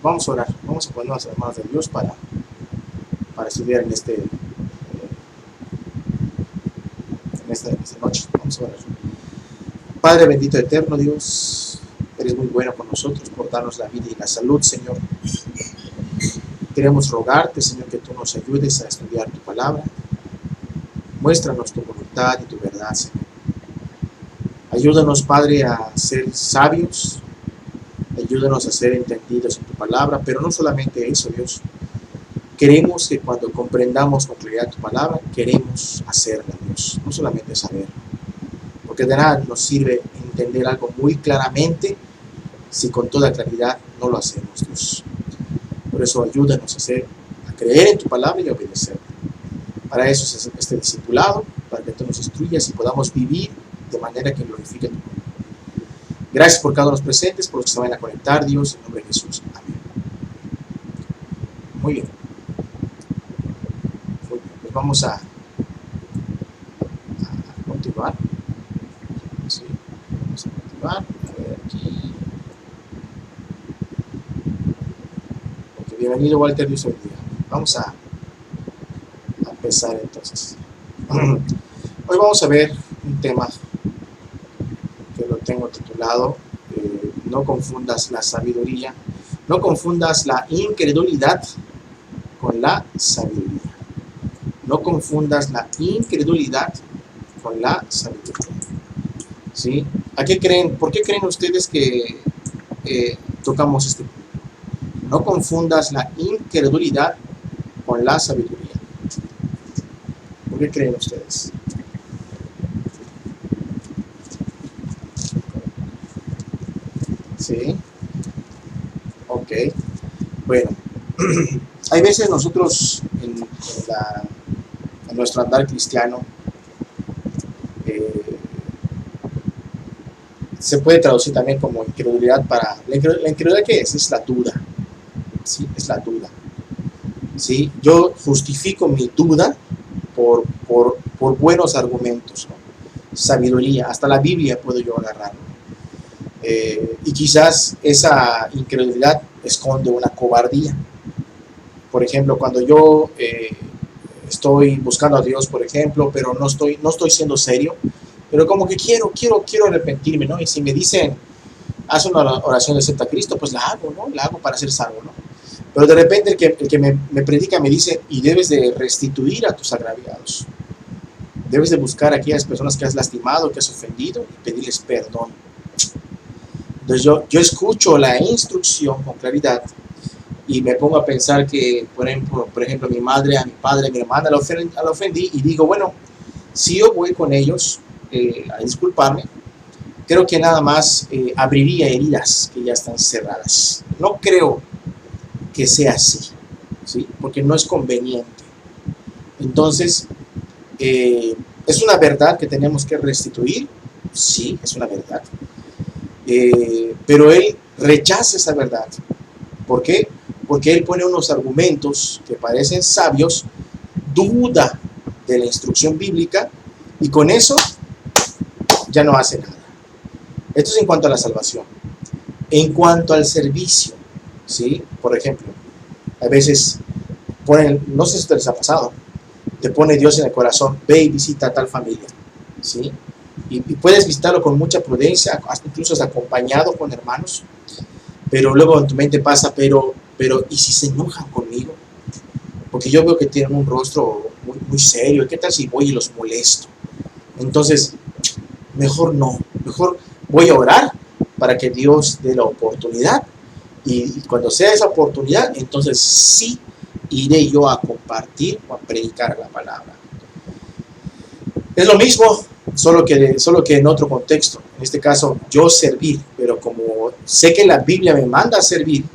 Vamos a orar, vamos a poner las manos de Dios para estudiar en esta noche. Vamos a orar. Padre bendito eterno Dios, eres muy bueno con nosotros por darnos la vida y la salud, Señor. Queremos rogarte, Señor, que tú nos ayudes a estudiar tu palabra. Muéstranos tu voluntad y tu verdad, Señor. Ayúdanos, Padre, a ser sabios. Ayúdanos a ser entendidos en tu palabra, pero no solamente eso, Dios. Queremos que cuando comprendamos con claridad tu palabra, queremos hacerla, Dios, no solamente saberla. Porque de nada nos sirve entender algo muy claramente si con toda claridad no lo hacemos, Dios. Por eso ayúdanos a creer en tu palabra y a obedecerla. Para eso es este discipulado, para que tú nos instruyas y podamos vivir de manera que glorifique tu nombre. Gracias por cada uno de los presentes, por los que se van a conectar, Dios, en nombre de Jesús. Amén. Muy bien. Pues vamos a continuar. Sí, vamos a continuar. A ver aquí. Okay, bienvenido, Walter, Dios bendiga. Vamos a empezar entonces. Hoy vamos a ver un tema que lo tengo titulado no confundas la sabiduría, no confundas la incredulidad con la sabiduría. No confundas la incredulidad con la sabiduría. ¿Sí? ¿A qué creen? ¿Por qué creen ustedes que tocamos este punto? No confundas la incredulidad con la sabiduría. ¿Por qué creen ustedes? Sí. Ok. Bueno. Hay veces nosotros en nuestro andar cristiano se puede traducir también como incredulidad para... ¿La incredulidad qué es? Es la duda. Sí, es la duda. ¿Sí? Yo justifico mi duda por buenos argumentos, ¿no? Sabiduría, hasta la Biblia puedo yo agarrar, ¿no? Y quizás esa incredulidad esconde una cobardía. Por ejemplo, cuando yo estoy buscando a Dios, por ejemplo, pero no estoy siendo serio, pero como que quiero arrepentirme, ¿no? Y si me dicen, haz una oración de acepta a Cristo, pues la hago, ¿no? La hago para ser salvo, ¿no? Pero de repente el que me predica me dice, y debes de restituir a tus agraviados. Debes de buscar a aquellas personas que has lastimado, que has ofendido, y pedirles perdón. Entonces yo escucho la instrucción con claridad y me pongo a pensar que, por ejemplo, mi madre, a mi padre, a mi hermana la ofendí y digo, bueno, si yo voy con ellos a disculparme, creo que nada más abriría heridas que ya están cerradas. No creo que sea así, ¿sí? Porque no es conveniente. Entonces, ¿es una verdad que tenemos que restituir? Sí, es una verdad. Pero él rechaza esa verdad. ¿Por qué? Porque él pone unos argumentos que parecen sabios, duda de la instrucción bíblica, y con eso ya no hace nada. Esto es en cuanto a la salvación. En cuanto al servicio, ¿sí? Por ejemplo, a veces ponen, no sé si esto les ha pasado, te pone Dios en el corazón, ve y visita a tal familia, ¿sí? Y puedes visitarlo con mucha prudencia, incluso hasta acompañado con hermanos, pero luego en tu mente pasa, pero ¿y si se enojan conmigo? Porque yo veo que tienen un rostro muy serio, ¿qué tal si voy y los molesto? Entonces, mejor no, mejor voy a orar para que Dios dé la oportunidad, y cuando sea esa oportunidad, entonces sí iré yo a compartir o a predicar la palabra. Es lo mismo, solo que en otro contexto. En este caso, yo servir, pero como sé que la Biblia me manda a servir,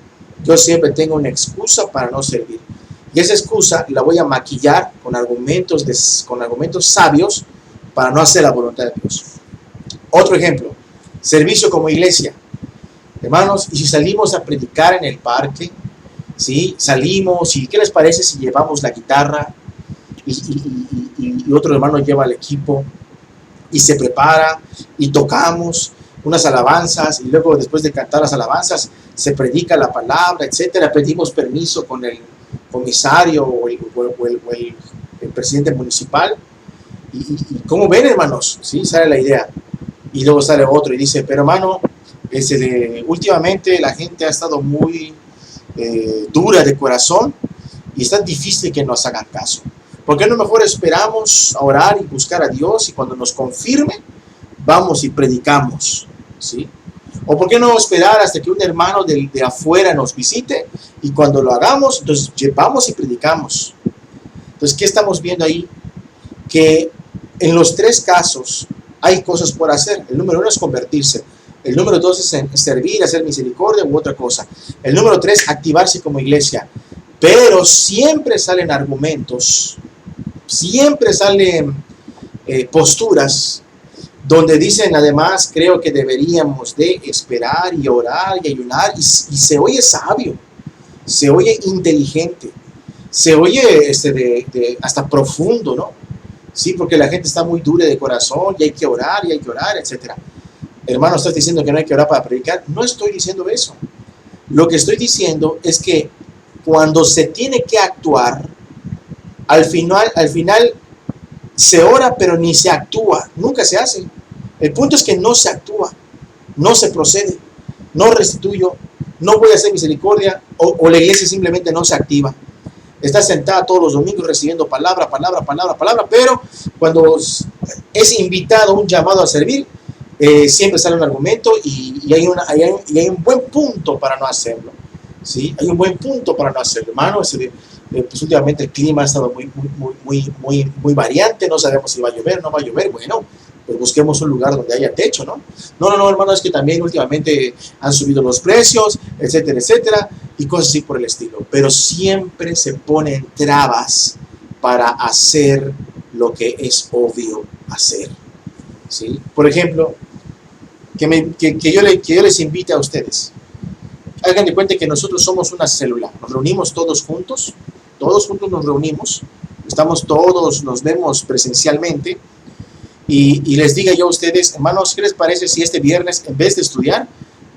yo siempre tengo una excusa para no servir. Y esa excusa la voy a maquillar con argumentos sabios para no hacer la voluntad de Dios. Otro ejemplo, servicio como iglesia. Hermanos, y si salimos a predicar en el parque, ¿sí? Salimos, y ¿qué les parece si llevamos la guitarra y otro hermano lleva el equipo y se prepara y tocamos unas alabanzas, y luego después de cantar las alabanzas se predica la palabra, etcétera, pedimos permiso con el comisario o el presidente municipal. Y ¿cómo ven, hermanos? ¿Sí? Sale la idea. Y luego sale otro y dice, pero hermano, últimamente la gente ha estado muy dura de corazón y está difícil que nos hagan caso. ¿Por qué no mejor esperamos a orar y buscar a Dios y cuando nos confirme, vamos y predicamos? ¿Sí? ¿O por qué no esperar hasta que un hermano de afuera nos visite y cuando lo hagamos, entonces vamos y predicamos? Entonces, ¿qué estamos viendo ahí? Que en los tres casos hay cosas por hacer. El número 1 es convertirse. El número 2 es servir, hacer misericordia u otra cosa. El número 3, activarse como iglesia. Pero siempre salen argumentos, siempre salen posturas donde dicen además, creo que deberíamos de esperar y orar y ayunar, y se oye sabio, se oye inteligente, se oye hasta profundo, ¿no? Sí, porque la gente está muy dura de corazón y hay que orar, etc. Hermano, ¿estás diciendo que no hay que orar para predicar? No estoy diciendo eso. Lo que estoy diciendo es que cuando se tiene que actuar, al final se ora, pero ni se actúa, nunca se hace. El punto es que no se actúa, no se procede, no restituyo, no voy a hacer misericordia, o la iglesia simplemente no se activa. Está sentada todos los domingos recibiendo palabra, pero cuando es invitado, un llamado a servir, siempre sale un argumento y hay un buen punto para no hacerlo. ¿Sí? Hay un buen punto para no hacerlo, hermano. Pues últimamente el clima ha estado muy variante, no sabemos si va a llover o no va a llover. Bueno, pues busquemos un lugar donde haya techo, ¿no? No, hermano, es que también últimamente han subido los precios, etcétera, y cosas así por el estilo. Pero siempre se ponen trabas para hacer lo que es obvio hacer, ¿sí? Por ejemplo, que yo les invite a ustedes. Hagan de cuenta que nosotros somos una célula, nos reunimos todos juntos nos reunimos, nos vemos presencialmente y les diga yo a ustedes, hermanos, ¿qué les parece si este viernes, en vez de estudiar,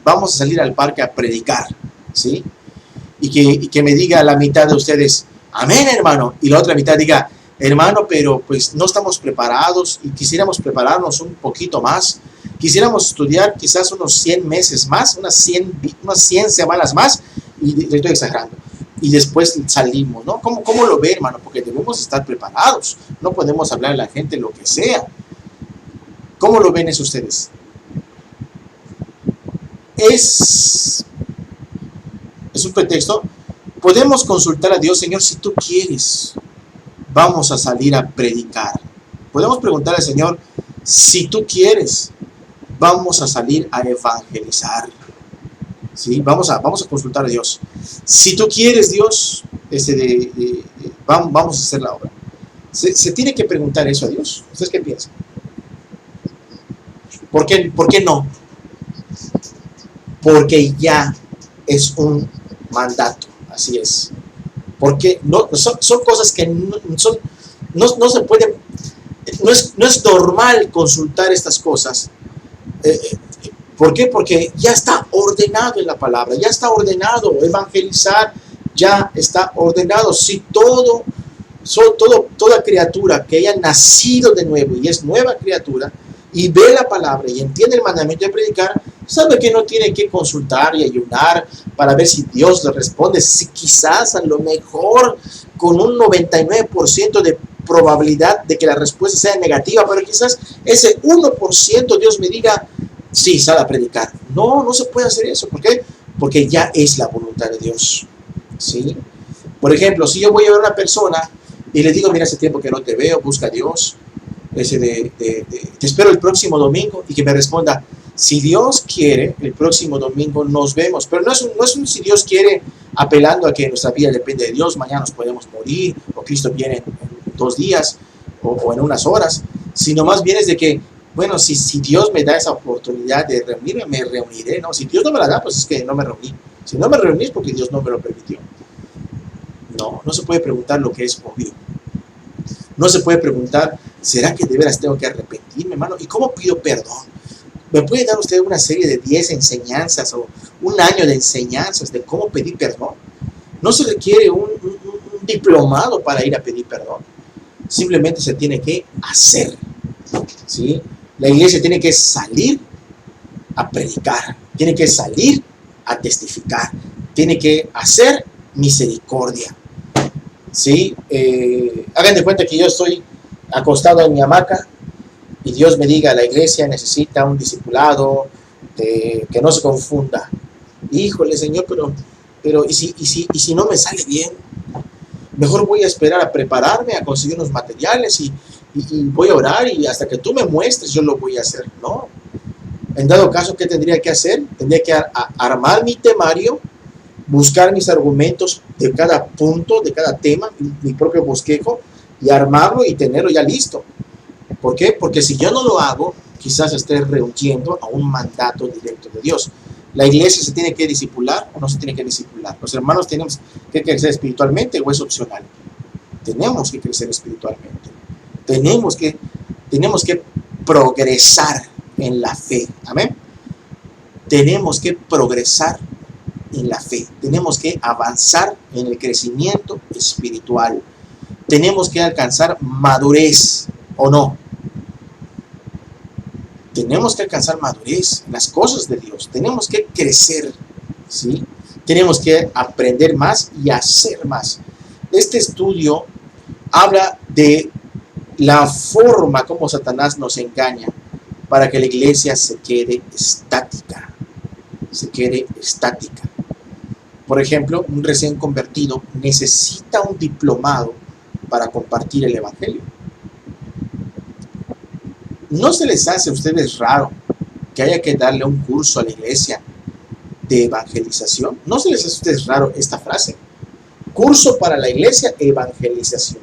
vamos a salir al parque a predicar? ¿Sí? Y que me diga la mitad de ustedes, amén, hermano, y la otra mitad diga, hermano, pero pues no estamos preparados y quisiéramos prepararnos un poquito más. Quisiéramos estudiar quizás unos 100 meses más, unas 100 semanas más, y estoy exagerando. Y después salimos, ¿no? ¿Cómo lo ve, hermano? Porque debemos estar preparados. No podemos hablar a la gente lo que sea. ¿Cómo lo ven eso ustedes? Es un pretexto. Podemos consultar a Dios, Señor, si tú quieres, vamos a salir a predicar. Podemos preguntar al Señor, si tú quieres, vamos a salir a evangelizar. ¿Sí? Vamos a consultar a Dios. Si tú quieres, Dios, vamos a hacer la obra. Se tiene que preguntar eso a Dios. ¿Ustedes qué piensan? ¿Por qué no? Porque ya es un mandato. Así es. Porque son cosas que no se pueden. No es normal consultar estas cosas. ¿Por qué? Porque ya está ordenado en la palabra, ya está ordenado evangelizar, ya está ordenado. Si toda criatura que haya nacido de nuevo y es nueva criatura y ve la palabra y entiende el mandamiento de predicar, sabe que no tiene que consultar y ayunar para ver si Dios le responde. Si quizás a lo mejor con un 99% de probabilidad de que la respuesta sea negativa, pero quizás ese 1% Dios me diga, sí, sale a predicar. No se puede hacer eso. ¿Por qué? Porque ya es la voluntad de Dios. ¿Sí? Por ejemplo, si yo voy a ver a una persona y le digo, mira, hace tiempo que no te veo, busca a Dios, te espero el próximo domingo, y que me responda, si Dios quiere, el próximo domingo nos vemos. Pero no es un si Dios quiere apelando a que nuestra vida depende de Dios, mañana nos podemos morir, o Cristo viene en 2 días, o en unas horas, sino más bien es de que, bueno, si Dios me da esa oportunidad de reunirme, me reuniré, ¿no? Si Dios no me la da, pues es que no me reuní. Si no me reuní es porque Dios no me lo permitió. No se puede preguntar lo que es obvio. No se puede preguntar, ¿será que de veras tengo que arrepentirme, hermano? ¿Y cómo pido perdón? ¿Me puede dar usted una serie de 10 enseñanzas o un año de enseñanzas de cómo pedir perdón? No se requiere un diplomado para ir a pedir perdón. Simplemente se tiene que hacer, ¿sí? La iglesia tiene que salir a predicar, tiene que salir a testificar, tiene que hacer misericordia, ¿sí? Hagan de cuenta que yo estoy acostado en mi hamaca y Dios me diga, la iglesia necesita un discipulado, que no se confunda. Híjole, Señor, pero ¿y si no me sale bien? Mejor voy a esperar a prepararme, a conseguir unos materiales y voy a orar y hasta que tú me muestres yo lo voy a hacer. No. En dado caso, ¿qué tendría que hacer? Tendría que armar mi temario, buscar mis argumentos de cada punto, de cada tema, mi propio bosquejo, y armarlo y tenerlo ya listo. ¿Por qué? Porque si yo no lo hago, quizás esté rehuyendo a un mandato directo de Dios. ¿La iglesia se tiene que discipular o no se tiene que discipular? Los hermanos tenemos que crecer espiritualmente o es opcional. Tenemos que crecer espiritualmente. Tenemos que progresar en la fe. Amén. Tenemos que progresar en la fe. Tenemos que avanzar en el crecimiento espiritual. Tenemos que alcanzar madurez, ¿o no? Tenemos que alcanzar madurez en las cosas de Dios. Tenemos que crecer, ¿sí? Tenemos que aprender más y hacer más. Este estudio habla de la forma como Satanás nos engaña para que la iglesia se quede estática. Se quede estática. Por ejemplo, un recién convertido necesita un diplomado para compartir el evangelio. ¿No se les hace a ustedes raro que haya que darle un curso a la iglesia de evangelización? ¿No se les hace a ustedes raro esta frase? Curso para la iglesia, evangelización.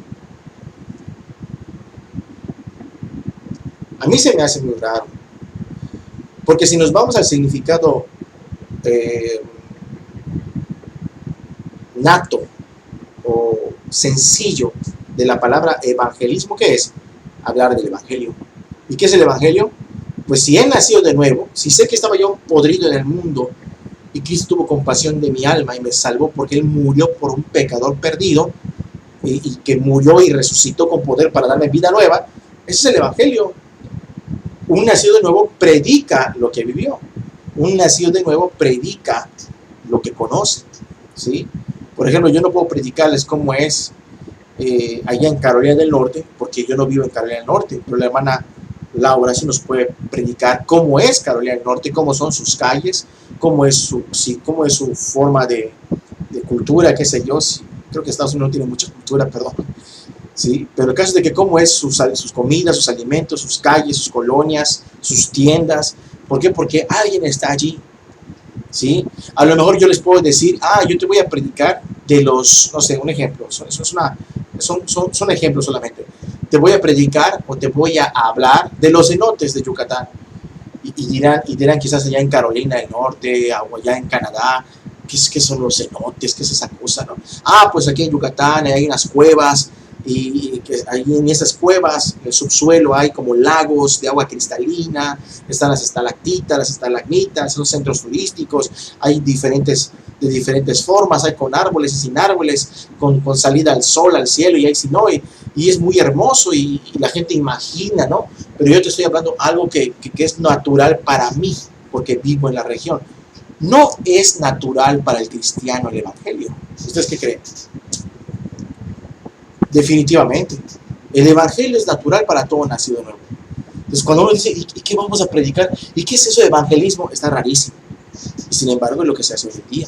A mí se me hace muy raro. Porque si nos vamos al significado nato o sencillo de la palabra evangelismo, ¿qué es? Hablar del evangelio. ¿Y qué es el evangelio? Pues si he nacido de nuevo, si sé que estaba yo podrido en el mundo y Cristo tuvo compasión de mi alma y me salvó porque Él murió por un pecador perdido y que murió y resucitó con poder para darme vida nueva, ese es el evangelio. Un nacido de nuevo predica lo que vivió. Un nacido de nuevo predica lo que conoce, ¿sí? Por ejemplo, yo no puedo predicarles cómo es allá en Carolina del Norte, porque yo no vivo en Carolina del Norte, pero la hermana Laura sí nos puede predicar cómo es Carolina del Norte, cómo son sus calles, cómo es su forma de cultura, qué sé yo. Sí, creo que Estados Unidos no tiene mucha cultura, perdón. ¿Sí? Pero el caso es de que cómo es sus comidas, sus alimentos, sus calles, sus colonias, sus tiendas. ¿Por qué? Porque alguien está allí. ¿Sí? A lo mejor yo les puedo decir, yo te voy a predicar de los, no sé, un ejemplo. Son ejemplos solamente. Te voy a predicar o te voy a hablar de los cenotes de Yucatán. Y dirán quizás allá en Carolina del Norte o allá en Canadá, ¿qué son los cenotes? ¿Qué es esa cosa? ¿No? Pues aquí en Yucatán hay unas cuevas y que ahí en esas cuevas, en el subsuelo hay como lagos de agua cristalina, están las estalactitas, las estalagmitas, son centros turísticos, hay de diferentes formas, hay con árboles y sin árboles, con salida al sol, al cielo y hay sin hoy. Y es muy hermoso y la gente imagina, ¿no? Pero yo te estoy hablando algo que es natural para mí, porque vivo en la región. No es natural para el cristiano el evangelio. ¿Ustedes qué creen? Definitivamente. El evangelio es natural para todo nacido nuevo. Entonces, cuando uno dice, ¿y qué vamos a predicar? ¿Y qué es eso de evangelismo? Está rarísimo. Y sin embargo, es lo que se hace hoy en día.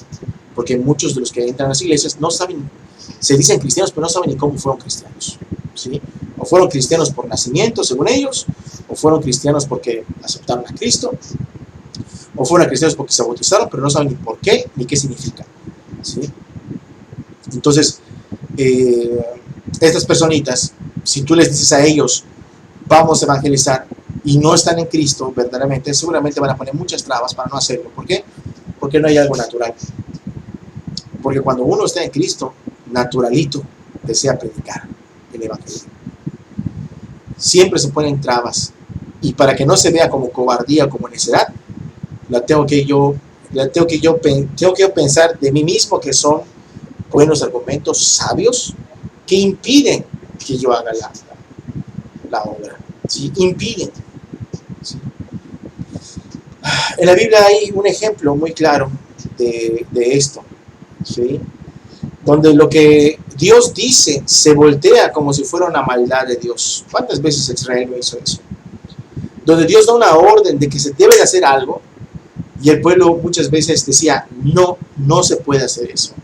Porque muchos de los que entran a las iglesias no saben, se dicen cristianos, pero no saben ni cómo fueron cristianos. ¿Sí? O fueron cristianos por nacimiento, según ellos, o fueron cristianos porque aceptaron a Cristo, o fueron cristianos porque se bautizaron, pero no saben ni por qué, ni qué significa. ¿Sí? Entonces, estas personitas, si tú les dices a ellos, vamos a evangelizar, y no están en Cristo verdaderamente, seguramente van a poner muchas trabas para no hacerlo. ¿Por qué? Porque no hay algo natural. Porque cuando uno está en Cristo, naturalito, desea predicar el evangelio. Siempre se ponen trabas y para que no se vea como cobardía o como necedad, tengo que yo pensar de mí mismo que son buenos argumentos sabios que impiden que yo haga la obra. ¿Sí? Impiden. ¿Sí? En la Biblia hay un ejemplo muy claro de esto, ¿sí? Donde lo que Dios dice se voltea como si fuera una maldad de Dios. ¿Cuántas veces Israel no hizo eso? Donde Dios da una orden de que se debe de hacer algo y el pueblo muchas veces decía, no, no se puede hacer eso.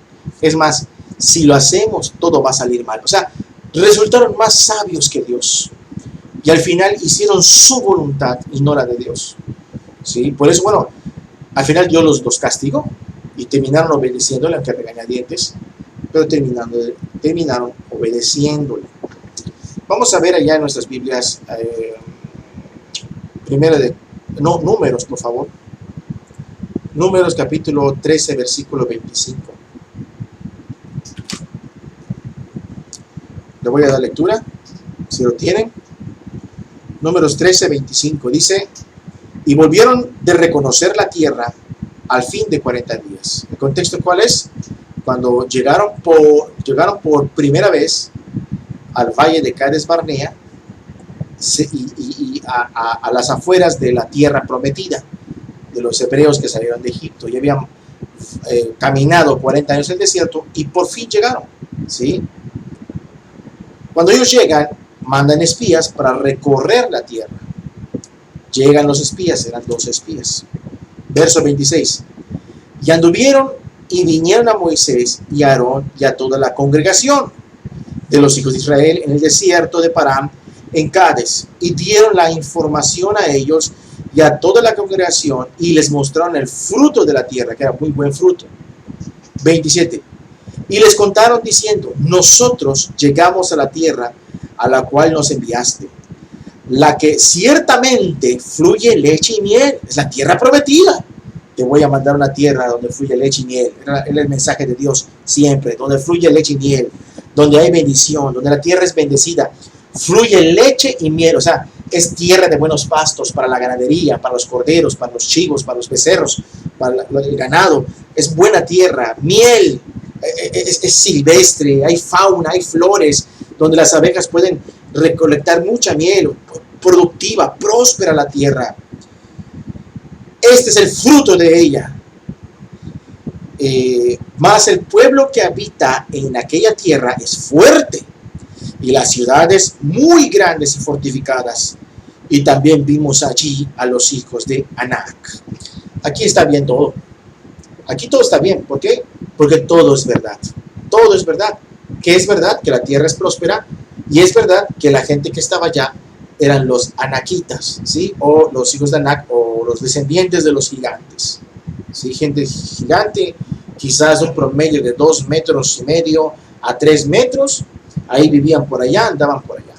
Es más, si lo hacemos, todo va a salir mal. O sea, resultaron más sabios que Dios. Y al final hicieron su voluntad y no la de Dios. ¿Sí? Por eso, bueno, al final Dios los castigó y terminaron obedeciéndole, aunque regañadientes, pero terminaron obedeciéndole. Vamos a ver allá en nuestras Biblias, Números, por favor. Números capítulo 13, versículo 25. Le voy a dar lectura, si lo tienen. Números 13, 25. Dice, y volvieron de reconocer la tierra al fin de 40 días. ¿El contexto cuál es? Cuando llegaron por primera vez al valle de Cades Barnea y a las afueras de la tierra prometida de los hebreos que salieron de Egipto y habían caminado 40 años en el desierto y por fin llegaron, ¿sí? Cuando ellos llegan, mandan espías para recorrer la tierra. Llegan los espías, eran 12 espías. Verso 26. Y anduvieron y vinieron a Moisés y a Aarón y a toda la congregación de los hijos de Israel en el desierto de Parán, en Cades, y dieron la información a ellos y a toda la congregación y les mostraron el fruto de la tierra, que era muy buen fruto. 27. Y les contaron diciendo, nosotros llegamos a la tierra a la cual nos enviaste, la que ciertamente fluye leche y miel, es la tierra prometida. Te voy a mandar una tierra donde fluye leche y miel. Era el mensaje de Dios siempre, donde fluye leche y miel, donde hay bendición, donde la tierra es bendecida. Fluye leche y miel, o sea, es tierra de buenos pastos para la ganadería, para los corderos, para los chivos, para los becerros, para el ganado. Es buena tierra, miel, es silvestre, hay fauna, hay flores, donde las abejas pueden recolectar mucha miel, productiva, próspera la tierra. Este es el fruto de ella. Mas el pueblo que habita en aquella tierra es fuerte, y las ciudades muy grandes y fortificadas. Y también vimos allí a los hijos de Anac. Aquí está bien todo. Aquí todo está bien. ¿Por qué? Porque todo es verdad. Todo es verdad. ¿Qué es verdad? Que la tierra es próspera. Y es verdad que la gente que estaba allá eran los anaquitas, ¿sí? O los hijos de Anac, o los descendientes de los gigantes. ¿Sí? Gente gigante, quizás un promedio de 2,5 metros a 3 metros. Ahí vivían por allá, andaban por allá.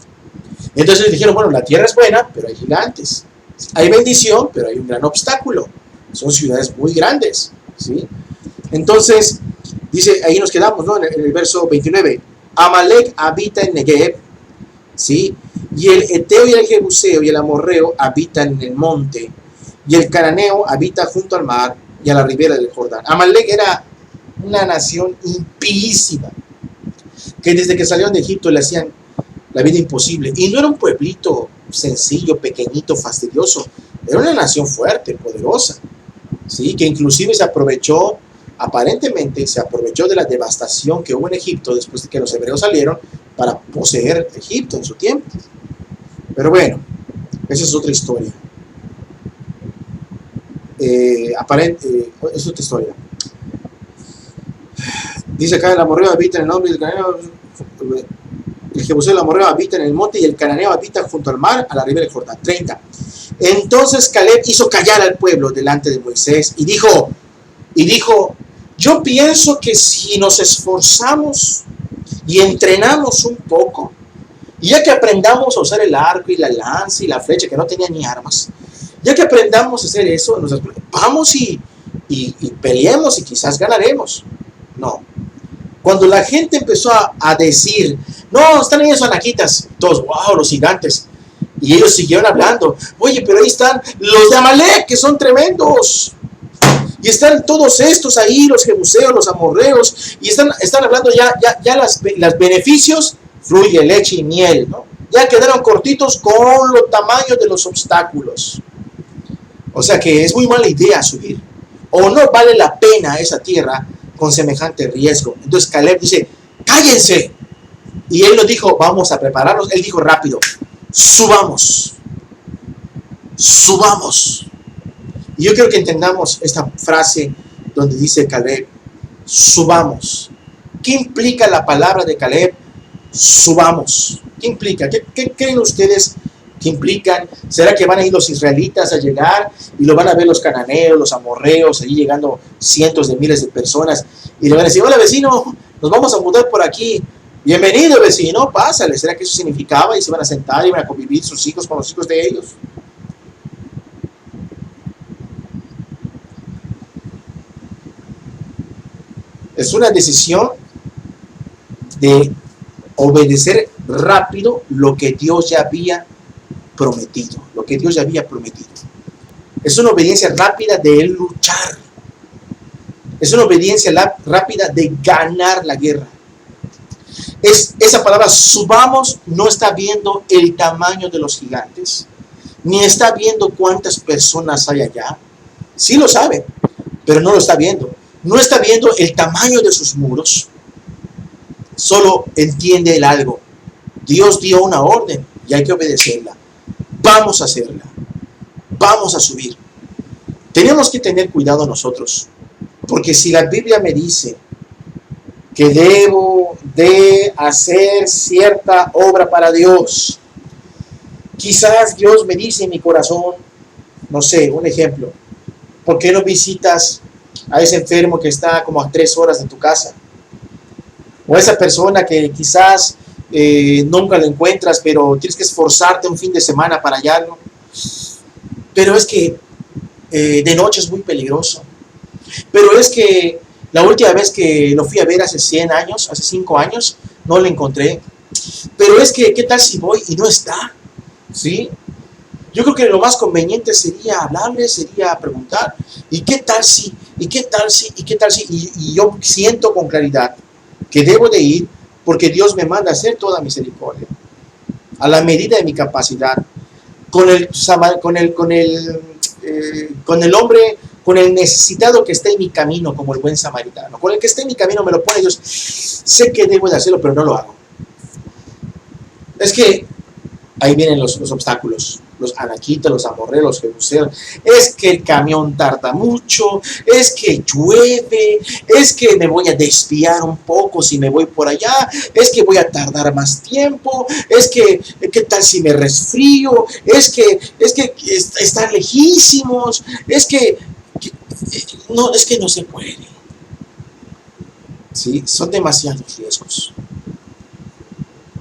Entonces dijeron, bueno, la tierra es buena, pero hay gigantes. Hay bendición, pero hay un gran obstáculo. Son ciudades muy grandes, ¿sí? Entonces, dice, ahí nos quedamos, ¿no? En el verso 29. Amalek habita en Negev, ¿sí? Y el Eteo y el Jebuseo y el Amorreo habitan en el monte. Y el Cananeo habita junto al mar y a la ribera del Jordán. Amalek era una nación impísima, que desde que salieron de Egipto le hacían la vida imposible. Y no era un pueblito sencillo, pequeñito, fastidioso. Era una nación fuerte, poderosa, ¿sí? Que inclusive aparentemente se aprovechó de la devastación que hubo en Egipto después de que los hebreos salieron para poseer Egipto en su tiempo. Pero bueno, esa es otra historia. Es otra historia. Dice acá, el amorreo habita en el nombre del cananeo, el jebuseo del amorreo habita en el monte y el cananeo habita junto al mar a la ribera del Jordán. 30. Entonces Caleb hizo callar al pueblo delante de Moisés y dijo, yo pienso que si nos esforzamos y entrenamos un poco, y ya que aprendamos a usar el arco y la lanza y la flecha, que no tenía ni armas, ya que aprendamos a hacer eso, vamos y peleemos y quizás ganaremos. No. Cuando la gente empezó a decir, no, están ahí esos anaquitas, todos, wow, los gigantes. Y ellos siguieron hablando. Oye, pero ahí están los de Amalek, que son tremendos. Y están todos estos ahí, los jebuseos, los amorreos, y están hablando ya las beneficios, fluye leche y miel, ¿no? Ya quedaron cortitos con los tamaños de los obstáculos. O sea que es muy mala idea subir. O no vale la pena esa tierra con semejante riesgo. Entonces Caleb dice, cállense. Y él nos dijo, vamos a prepararnos. Él dijo rápido, subamos. Subamos. Y yo quiero que entendamos esta frase donde dice Caleb, subamos. ¿Qué implica la palabra de Caleb? Subamos. ¿Qué implica? ¿Qué creen ustedes que implican? ¿Será que van a ir los israelitas a llegar y lo van a ver los cananeos, los amorreos, allí llegando cientos de miles de personas y le van a decir, hola vecino, nos vamos a mudar por aquí. Bienvenido vecino, pásale. ¿Será que eso significaba? Y se van a sentar y van a convivir sus hijos con los hijos de ellos. Es una decisión de obedecer rápido lo que Dios ya había prometido. Lo que Dios ya había prometido. Es una obediencia rápida de luchar. Es una obediencia rápida de ganar la guerra. Esa palabra subamos no está viendo el tamaño de los gigantes, ni está viendo cuántas personas hay allá. Sí lo sabe, pero no lo está viendo. No está viendo el tamaño de sus muros. Solo entiende el algo. Dios dio una orden y hay que obedecerla. Vamos a hacerla. Vamos a subir. Tenemos que tener cuidado nosotros. Porque si la Biblia me dice que debo de hacer cierta obra para Dios, quizás Dios me dice en mi corazón, no sé, un ejemplo, ¿por qué no visitas a ese enfermo que está como a 3 horas de tu casa? O a esa persona que quizás nunca lo encuentras, pero tienes que esforzarte un fin de semana para hallarlo. Pero es que de noche es muy peligroso. Pero es que la última vez que lo fui a ver hace 100 años, hace 5 años, no lo encontré. Pero es que, ¿qué tal si voy y no está? ¿Sí? Yo creo que lo más conveniente sería hablarle, sería preguntar, ¿y qué tal si? ¿Y qué tal si? ¿Y qué tal si? Y yo siento con claridad que debo de ir porque Dios me manda a hacer toda misericordia, a la medida de mi capacidad, con el hombre, con el necesitado que está en mi camino, como el buen samaritano. Con el que está en mi camino me lo pone Dios. Sé que debo de hacerlo, pero no lo hago. Es que ahí vienen los obstáculos, los anaquitas, los amorreos, los jebuseos. Es que el camión tarda mucho, es que llueve, es que me voy a desviar un poco si me voy por allá, es que voy a tardar más tiempo, es que, ¿qué tal si me resfrío? Es que están lejísimos, es que no se puede. ¿Sí? Son demasiados riesgos.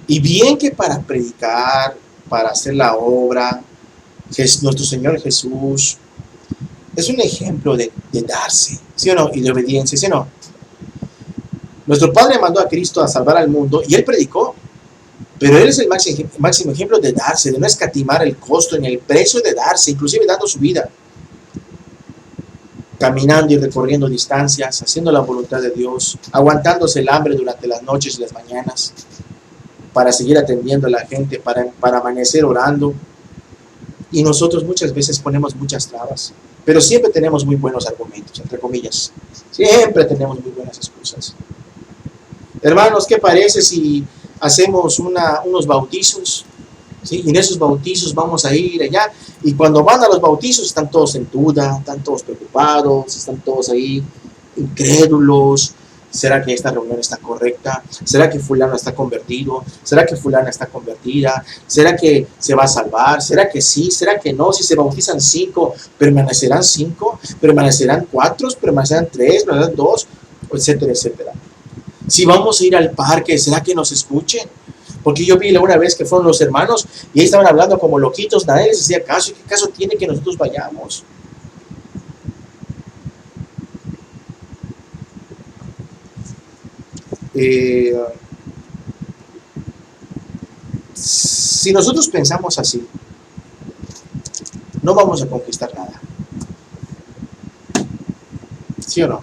Y bien que para predicar, para hacer la obra, nuestro Señor Jesús es un ejemplo de darse, ¿sí o no? Y de obediencia, ¿sí o no? Nuestro Padre mandó a Cristo a salvar al mundo y Él predicó, pero Él es el máximo ejemplo de darse, de no escatimar el costo en el precio de darse, inclusive dando su vida, caminando y recorriendo distancias, haciendo la voluntad de Dios, aguantándose el hambre durante las noches y las mañanas, para seguir atendiendo a la gente, para amanecer orando. Y nosotros muchas veces ponemos muchas trabas, pero siempre tenemos muy buenos argumentos, entre comillas. Siempre tenemos muy buenas excusas. Hermanos, ¿qué parece si hacemos unos bautizos? ¿Sí? Y en esos bautizos vamos a ir allá. Y cuando van a los bautizos están todos en duda, están todos preocupados, están todos ahí incrédulos. ¿Será que esta reunión está correcta? ¿Será que fulano está convertido? ¿Será que fulana está convertida? ¿Será que se va a salvar? ¿Será que sí? ¿Será que no? Si se bautizan 5, ¿permanecerán 5? ¿Permanecerán 4? ¿Permanecerán 3? ¿Permanecerán 2? Etcétera, etcétera. Si vamos a ir al parque, ¿será que nos escuchen? Porque yo vi una vez que fueron los hermanos y ahí estaban hablando como loquitos, nadie les hacía caso. ¿Y qué caso tiene que nosotros vayamos? Si nosotros pensamos así, no vamos a conquistar nada. ¿Sí o no?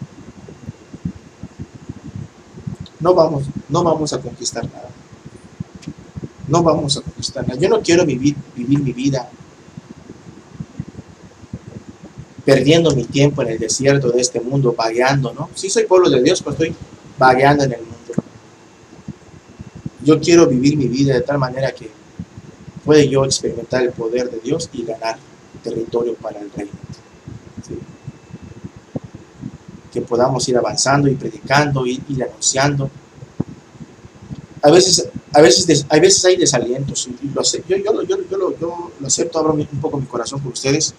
No vamos a conquistar nada. No vamos a conquistar nada. Yo no quiero vivir mi vida perdiendo mi tiempo en el desierto de este mundo, vagueando, ¿no? Sí soy pueblo de Dios, pero estoy vagueando en el mundo. Yo quiero vivir mi vida de tal manera que pueda yo experimentar el poder de Dios y ganar territorio para el reino. ¿Sí? Que podamos ir avanzando y predicando, ir anunciando. A veces hay desalientos, y lo sé, yo lo acepto, abro un poco mi corazón por ustedes.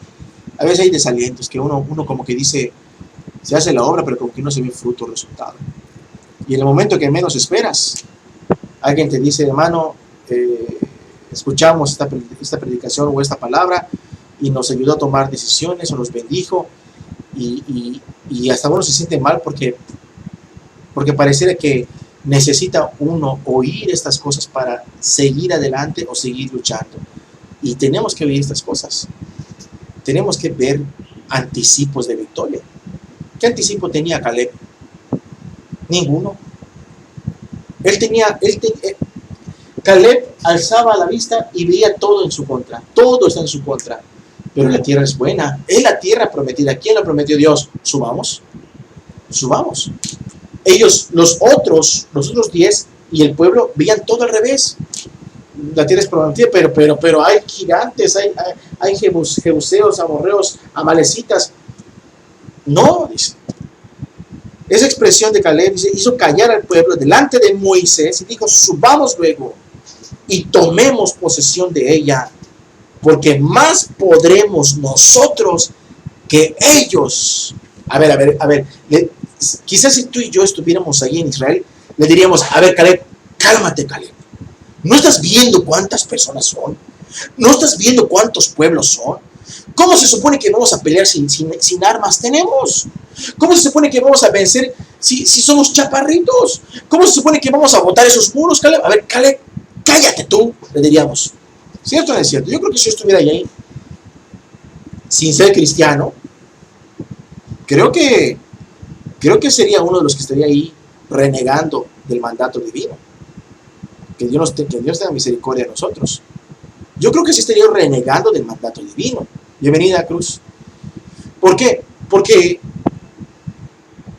A veces hay desalientos que uno como que dice, se hace la obra, pero como que no se ve fruto o resultado. Y en el momento que menos esperas, alguien te dice, hermano, escuchamos esta predicación o esta palabra y nos ayudó a tomar decisiones o nos bendijo, y hasta uno se siente mal porque pareciera que necesita uno oír estas cosas para seguir adelante o seguir luchando. Y tenemos que oír estas cosas. Tenemos que ver anticipos de victoria. ¿Qué anticipo tenía Caleb? Ninguno. Caleb alzaba la vista y veía todo en su contra. Todo está en su contra. Pero la tierra es buena. Es la tierra prometida. ¿Quién lo prometió? Dios. Subamos. Subamos. Ellos, los otros 10 y el pueblo veían todo al revés. La tierra es prometida, pero hay gigantes, hay jebuseos, amorreos, amalecitas. No, dice. Esa expresión de Caleb dice, hizo callar al pueblo delante de Moisés y dijo, subamos luego y tomemos posesión de ella, porque más podremos nosotros que ellos. A ver, quizás si tú y yo estuviéramos ahí en Israel, le diríamos, a ver, Caleb, cálmate, Caleb. ¿No estás viendo cuántas personas son? ¿No estás viendo cuántos pueblos son? ¿Cómo se supone que vamos a pelear sin armas tenemos? ¿Cómo se supone que vamos a vencer si somos chaparritos? ¿Cómo se supone que vamos a botar esos muros, Caleb? A ver, Caleb, cállate tú, le diríamos. ¿Cierto o no es cierto? Yo creo que si yo estuviera ahí, sin ser cristiano, creo que sería uno de los que estaría ahí renegando del mandato divino. Que Dios tenga misericordia de nosotros. Yo creo que sí estaría renegando del mandato divino. Bienvenida, Cruz. ¿Por qué? Porque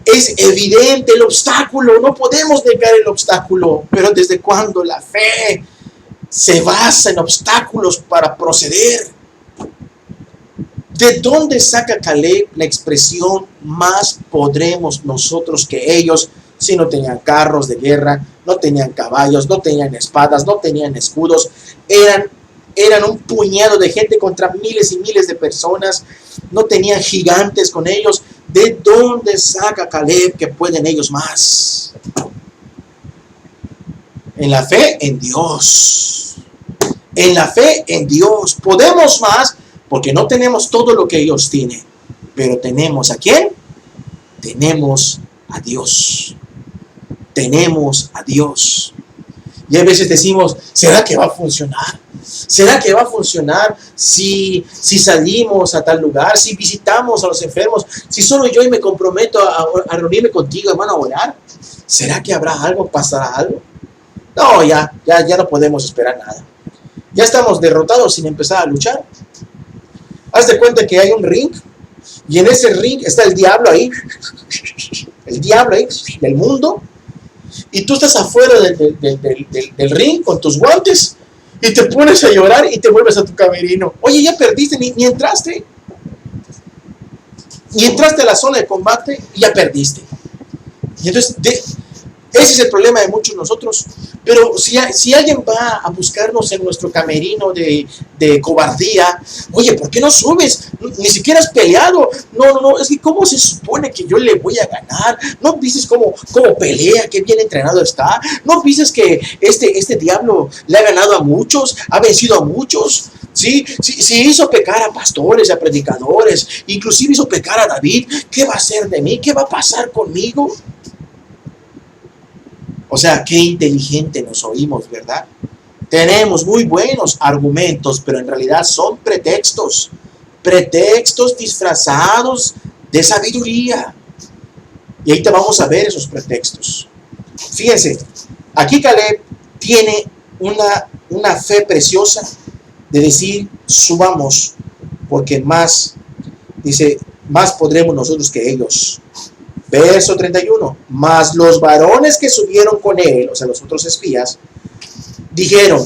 es evidente el obstáculo, no podemos negar el obstáculo, pero ¿desde cuándo la fe se basa en obstáculos para proceder? ¿De dónde saca Caleb la expresión más podremos nosotros que ellos? Si no tenían carros de guerra, no tenían caballos, no tenían espadas, no tenían escudos, eran un puñado de gente contra miles y miles de personas, no tenían gigantes con ellos. ¿De dónde saca Caleb que pueden ellos más? En la fe en Dios. En la fe en Dios. Podemos más porque no tenemos todo lo que ellos tienen. Pero tenemos ¿a quién? Tenemos a Dios. Tenemos a Dios. Y a veces decimos, ¿será que va a funcionar? ¿Será que va a funcionar si salimos a tal lugar? Si visitamos a los enfermos. Si solo yo y me comprometo a reunirme contigo, hermano, a orar. ¿Será que habrá algo? ¿Pasará algo? No, ya no podemos esperar nada. Ya estamos derrotados sin empezar a luchar. Haz de cuenta que hay un ring. Y en ese ring está el diablo ahí. El diablo ahí, del mundo. Y tú estás afuera del ring con tus guantes y te pones a llorar y te vuelves a tu camerino. Oye, ya perdiste, ni entraste. Y entraste a la zona de combate y ya perdiste. Y entonces, ese es el problema de muchos de nosotros. Pero si alguien va a buscarnos en nuestro camerino de cobardía, oye, ¿por qué no subes? Ni siquiera has peleado. No, es que ¿cómo se supone que yo le voy a ganar? ¿No viste cómo pelea? ¿Qué bien entrenado está? ¿No viste que este diablo le ha ganado a muchos? ¿Ha vencido a muchos? Sí, hizo pecar a pastores, a predicadores, inclusive hizo pecar a David. ¿Qué va a hacer de mí? ¿Qué va a pasar conmigo? O sea, qué inteligente nos oímos, ¿verdad? Tenemos muy buenos argumentos, pero en realidad son pretextos pretextos disfrazados de sabiduría. Y ahí te vamos a ver esos pretextos. Fíjense, aquí Caleb tiene una fe preciosa de decir, subamos, porque más, dice, más podremos nosotros que ellos. Verso 31, mas los varones que subieron con él, o sea, los otros espías, dijeron,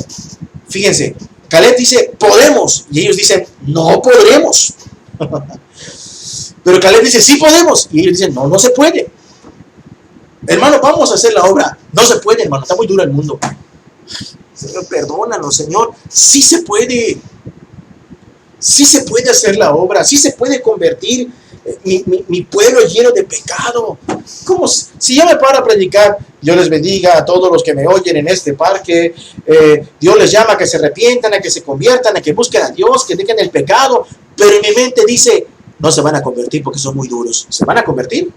fíjense, Caleb dice, podemos, y ellos dicen, no podremos. Pero Caleb dice, sí podemos, y ellos dicen, no, no se puede. Hermano, vamos a hacer la obra. No se puede, hermano, está muy duro el mundo. Señor, perdónanos, Señor. Sí se puede. Sí se puede hacer la obra. Sí se puede convertir mi pueblo lleno de pecado. ¿Cómo? Si yo me paro a predicar, Dios les bendiga a todos los que me oyen en este parque. Dios les llama a que se arrepientan, a que se conviertan, a que busquen a Dios, que dejen el pecado. Pero en mi mente dice, no se van a convertir porque son muy duros. ¿Se van a convertir?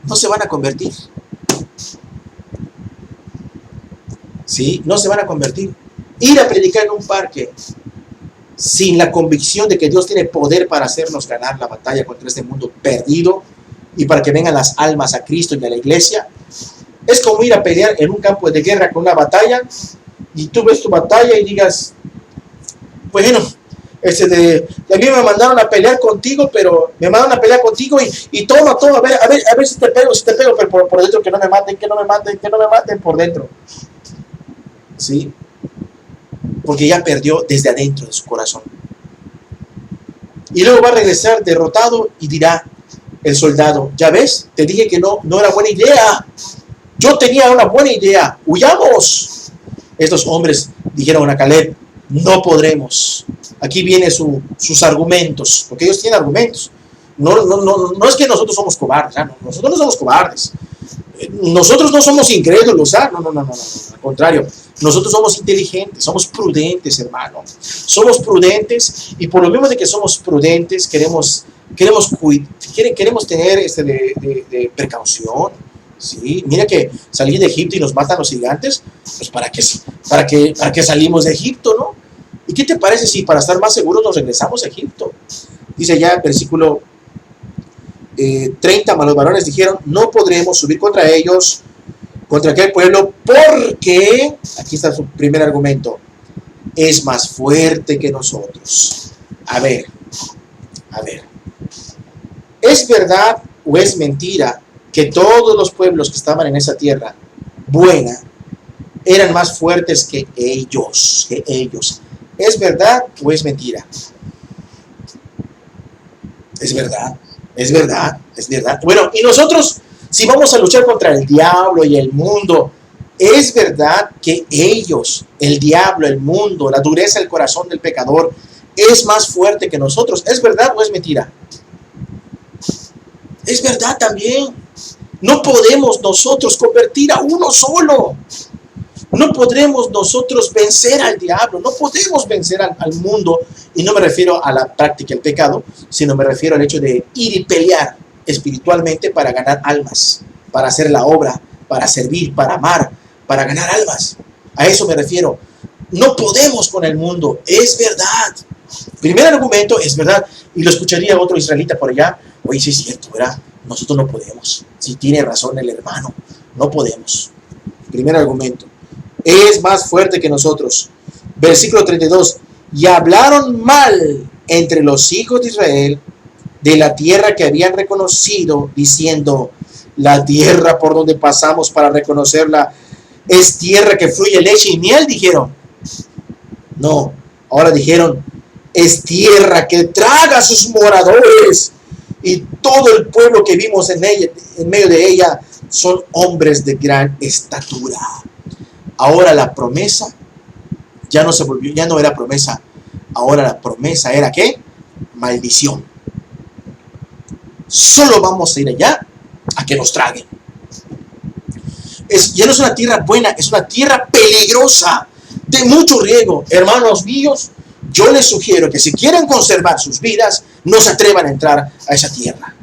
No se van a convertir. ¿Sí? No se van a convertir. Ir a predicar en un parque sin la convicción de que Dios tiene poder para hacernos ganar la batalla contra este mundo perdido y para que vengan las almas a Cristo y a la iglesia, es como ir a pelear en un campo de guerra con una batalla y tú ves tu batalla y digas, bueno, a mí me mandaron a pelear contigo, pero me mandaron a pelear contigo y toma, a ver si te pego, pero por dentro que no me maten por dentro. ¿Sí? Porque ya perdió desde adentro de su corazón. Y luego va a regresar derrotado y dirá el soldado, ya ves, te dije que no era buena idea. Yo tenía una buena idea, huyamos. Estos hombres dijeron a Caleb, no podremos. Aquí vienen sus argumentos, porque ellos tienen argumentos. No es que nosotros somos cobardes, nosotros no somos cobardes. Nosotros no somos incrédulos, no, al contrario. Nosotros somos inteligentes, somos prudentes, hermano. Somos prudentes y por lo mismo de que somos prudentes queremos tener de precaución. ¿Sí? Mira que salir de Egipto y nos matan los gigantes, pues ¿para qué salimos de Egipto, no? ¿Y qué te parece si para estar más seguros nos regresamos a Egipto? Dice ya el versículo 30, mas los varones dijeron, no podremos subir contra ellos, contra aquel pueblo, porque, aquí está su primer argumento, es más fuerte que nosotros. A ver, ¿es verdad o es mentira que todos los pueblos que estaban en esa tierra buena eran más fuertes que ellos? ¿Es verdad o es mentira? Es verdad. Bueno, y nosotros, si vamos a luchar contra el diablo y el mundo, ¿es verdad que ellos, el diablo, el mundo, la dureza del corazón del pecador, es más fuerte que nosotros? ¿Es verdad o es mentira? Es verdad también. No podemos nosotros convertir a uno solo. No podremos nosotros vencer al diablo, no podemos vencer al mundo, y no me refiero a la práctica del pecado, sino me refiero al hecho de ir y pelear espiritualmente para ganar almas, para hacer la obra, para servir, para amar, para ganar almas. A eso me refiero. No podemos con el mundo, es verdad. Primer argumento, es verdad, y lo escucharía otro israelita por allá, oye, sí es cierto, ¿verdad? Nosotros no podemos. Si tiene razón el hermano, no podemos. Primer argumento. Es más fuerte que nosotros. Versículo 32. Y hablaron mal entre los hijos de Israel de la tierra que habían reconocido, diciendo, la tierra por donde pasamos para reconocerla es tierra que fluye leche y miel, dijeron. No, ahora dijeron, es tierra que traga a sus moradores, y todo el pueblo que vimos en medio de ella son hombres de gran estatura. Ahora la promesa ya no era promesa. Ahora la promesa era ¿qué? Maldición. Solo vamos a ir allá a que nos traguen. Ya no es una tierra buena, es una tierra peligrosa, de mucho riesgo. Hermanos míos, yo les sugiero que si quieren conservar sus vidas, no se atrevan a entrar a esa tierra.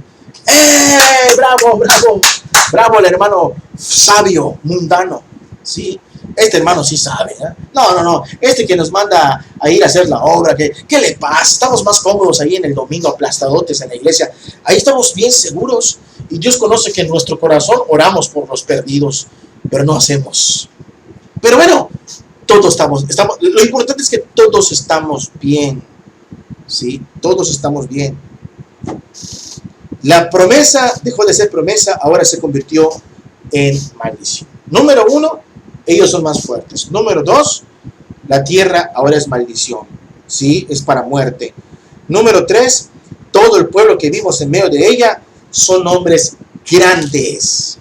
¡Bravo el hermano sabio, mundano! ¿Sí? Este hermano sí sabe, ¿eh? No, este que nos manda a ir a hacer la obra, ¿qué le pasa? Estamos más cómodos ahí en el domingo, aplastadotes en la iglesia. Ahí estamos bien seguros. Y Dios conoce que en nuestro corazón oramos por los perdidos, pero no hacemos. Pero bueno, todos estamos, lo importante es que todos estamos bien. ¿Sí? Todos estamos bien. La promesa dejó de ser promesa, ahora se convirtió en maldición. Número 1, ellos son más fuertes. Número 2, la tierra ahora es maldición. ¿Sí? Es para muerte. Número 3, todo el pueblo que vivimos en medio de ella son hombres grandes,